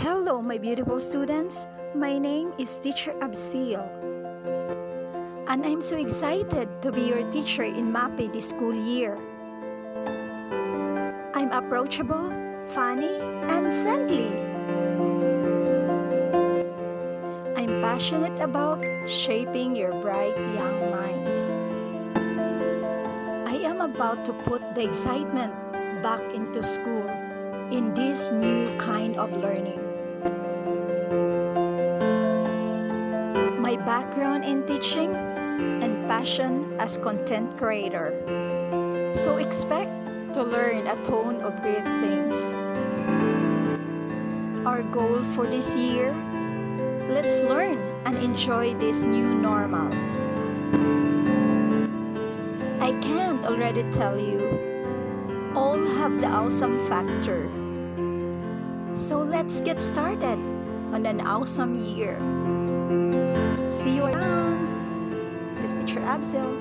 Hello, my beautiful students. My name is Teacher Abcill, and I'm so excited to be your teacher in MAPE this school year. I'm approachable, funny, and friendly. I'm passionate about shaping your bright young minds. I am about to put the excitement back into school in this new kind of learning. My background in teaching and passion as content creator. So expect to learn a ton of great things. Our goal for this year, let's learn and enjoy this new normal. I can't already tell you, all have the awesome factor. So let's get started on an awesome year. See you around. This is Teacher Abcill.